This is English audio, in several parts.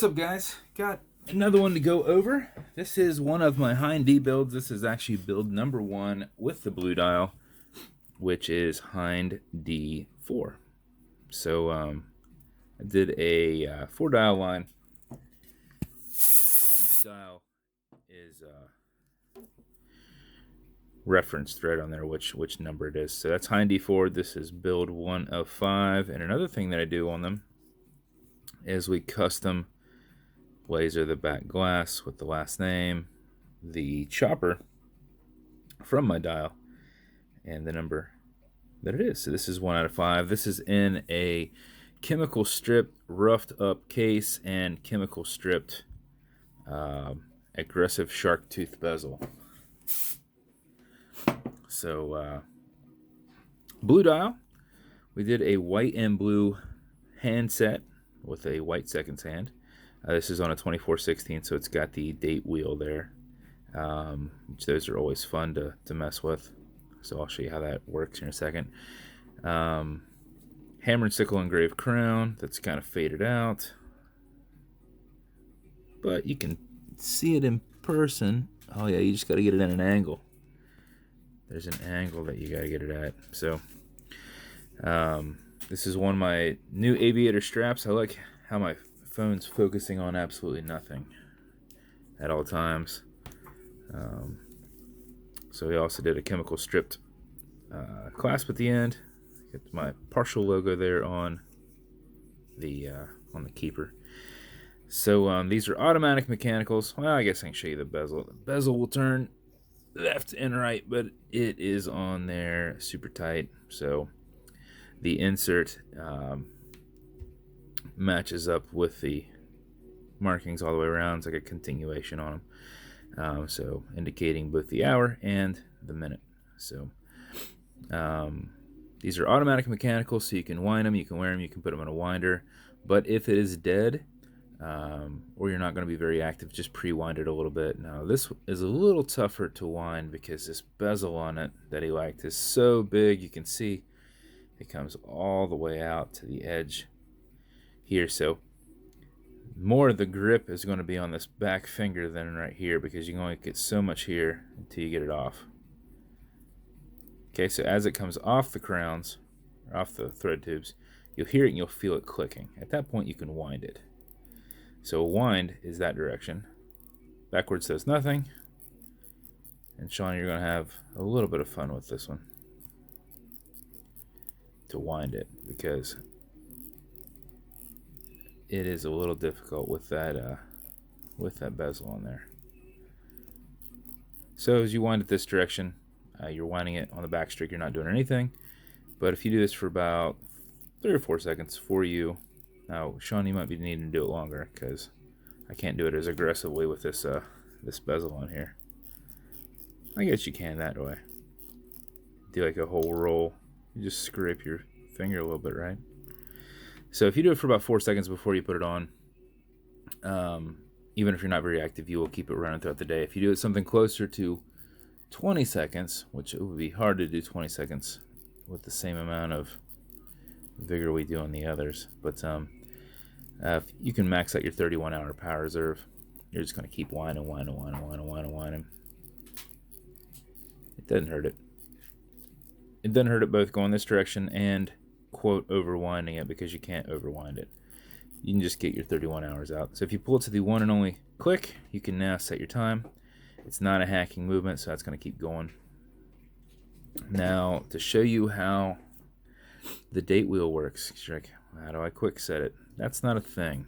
What's up, guys? Got another one to go over. This is one of my Hind D builds. This is actually build number 1 with the blue dial, which is Hind D4. So I did a 4 dial line. Each dial is referenced right on there which number it is. So that's Hind D4. This is build 1 of 5. And another thing that I do on them is we custom laser the back glass with the last name, the chopper from my dial, and the number that it is. So this is 1 out of 5. This is in a chemical stripped, roughed up case and chemical stripped aggressive shark tooth bezel. So blue dial, we did a white and blue hand set with a white seconds hand. This is on a 24/16, so it's got the date wheel there, which those are always fun to mess with. So I'll show you how that works in a second. Hammer and sickle engraved crown that's kind of faded out, but you can see it in person. Oh yeah, you just got to get it at an angle. There's an angle that you got to get it at. So this is one of my new aviator straps. I like how my phone's focusing on absolutely nothing at all times. So we also did a chemical stripped clasp at the end. Get my partial logo there on the keeper. So these are automatic mechanicals. Well, I guess I can show you the bezel. The bezel will turn left and right, but it is on there super tight. So the insert matches up with the markings all the way around. It's like a continuation on them, so indicating both the hour and the minute. So these are automatic mechanical, so you can wind them, you can wear them, you can put them in a winder. But if it is dead, or you're not going to be very active, just pre-wind it a little bit. Now this is a little tougher to wind because this bezel on it that he liked is so big. You can see it comes all the way out to the edge here, so more of the grip is going to be on this back finger than right here, because you can only get so much here until you get it off. Okay, so as it comes off the crowns, or off the thread tubes, you'll hear it and you'll feel it clicking. At that point you can wind it. So wind is that direction. Backwards says nothing. And Sean, you're going to have a little bit of fun with this one to wind it, because it is a little difficult with that bezel on there. So as you wind it this direction, you're winding it on the back streak, you're not doing anything. But if you do this for about 3 or 4 seconds for you, now Sean, you might be needing to do it longer because I can't do it as aggressively with this this bezel on here. I guess you can that way. Do like a whole roll. You just scrape your finger a little bit, right? So if you do it for about 4 seconds before you put it on, even if you're not very active, you will keep it running throughout the day. If you do it something closer to 20 seconds, which it would be hard to do 20 seconds with the same amount of vigor we do on the others, but if you can max out your 31-hour power reserve, you're just going to keep winding. It doesn't hurt it. It doesn't hurt it both going this direction and quote overwinding it, because you can't overwind it. You can just get your 31 hours out. So if you pull it to the one and only click, you can now set your time. It's not a hacking movement, so that's going to keep going. Now to show you how the date wheel works, you're like, how do I quick set it? That's not a thing.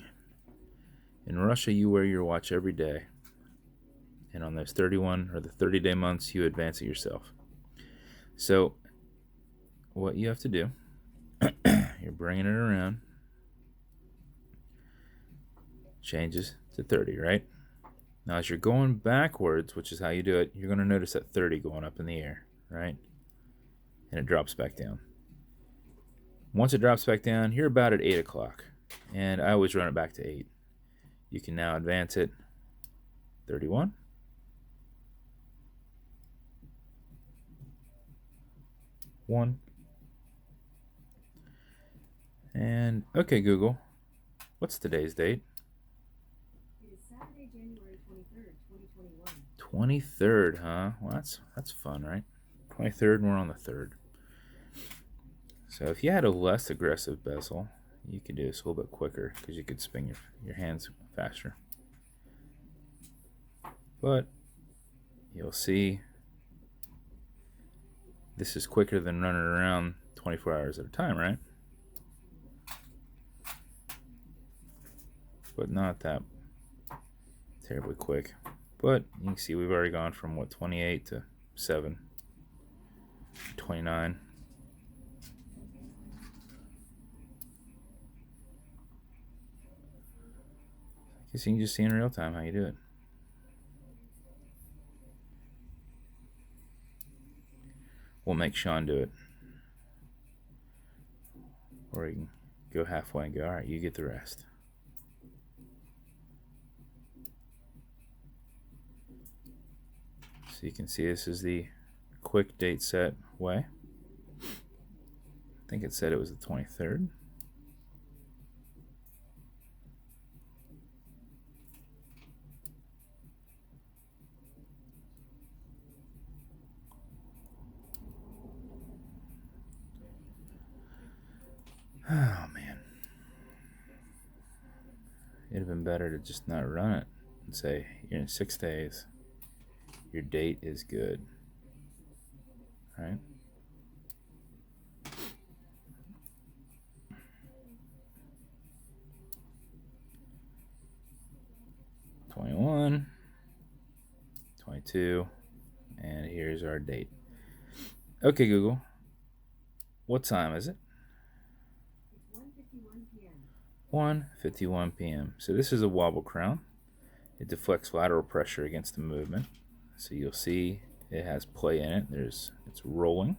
In Russia, you wear your watch every day, and on those 31 or the 30-day months, you advance it yourself. So what you have to do, you're bringing it around, changes to 30, right? Now as you're going backwards, which is how you do it, you're going to notice that 30 going up in the air, right? And it drops back down. Once it drops back down, you're about at 8 o'clock, and I always run it back to 8. You can now advance it 31, 1, and okay Google, what's today's date? 23rd, huh? Well, that's fun, right? 23rd, and we're on the 3rd. So if you had a less aggressive bezel, you could do this a little bit quicker because you could spin your hands faster. But you'll see this is quicker than running around 24 hours at a time, right? But not that terribly quick. But you can see we've already gone from, what, 28 to 7, 29. I guess you can just see in real time how you do it. We'll make Sean do it. Or you can go halfway and go, all right, you get the rest. So you can see this is the quick date set way. I think it said it was the 23rd. Oh man, it'd have been better to just not run it and say you're in 6 days, your date is good, right? '21, 22, and here's our date. Okay, Google, what time is it? 1:51 p.m. So this is a wobble crown. It deflects lateral pressure against the movement. So you'll see it has play in it. It's rolling.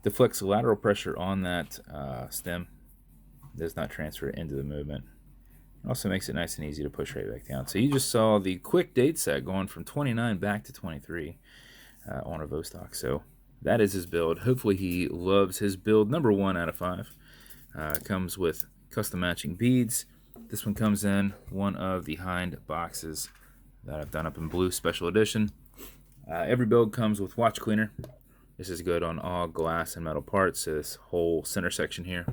Deflects lateral pressure on that stem. Does not transfer it into the movement. It also makes it nice and easy to push right back down. So you just saw the quick date set going from 29 back to 23 on a Vostok. So that is his build. Hopefully he loves his build. Number 1 out of 5. Comes with custom matching beads. This one comes in one of the Hind boxes that I've done up in blue special edition. Every build comes with watch cleaner. This is good on all glass and metal parts. So this whole center section here.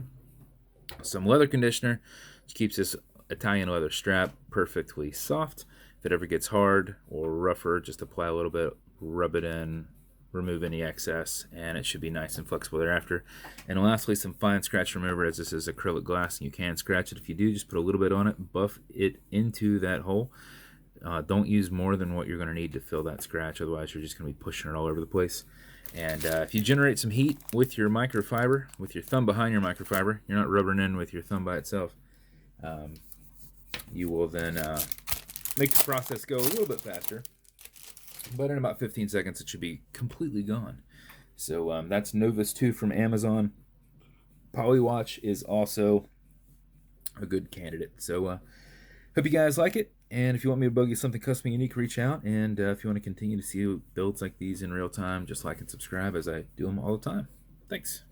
Some leather conditioner, which keeps this Italian leather strap perfectly soft. If it ever gets hard or rougher, just apply a little bit, rub it in, remove any excess, and it should be nice and flexible thereafter. And lastly, some fine scratch remover, as this is acrylic glass and you can scratch it. If you do, just put a little bit on it, buff it into that hole. Don't use more than what you're going to need to fill that scratch, otherwise you're just going to be pushing it all over the place. And if you generate some heat with your microfiber, with your thumb behind your microfiber, you're not rubbing in with your thumb by itself, you will then make the process go a little bit faster. But in about 15 seconds, it should be completely gone. So that's Novus 2 from Amazon. Polywatch is also a good candidate. So hope you guys like it. And if you want me to build you something custom and unique, reach out. And if you want to continue to see builds like these in real time, just like and subscribe as I do them all the time. Thanks.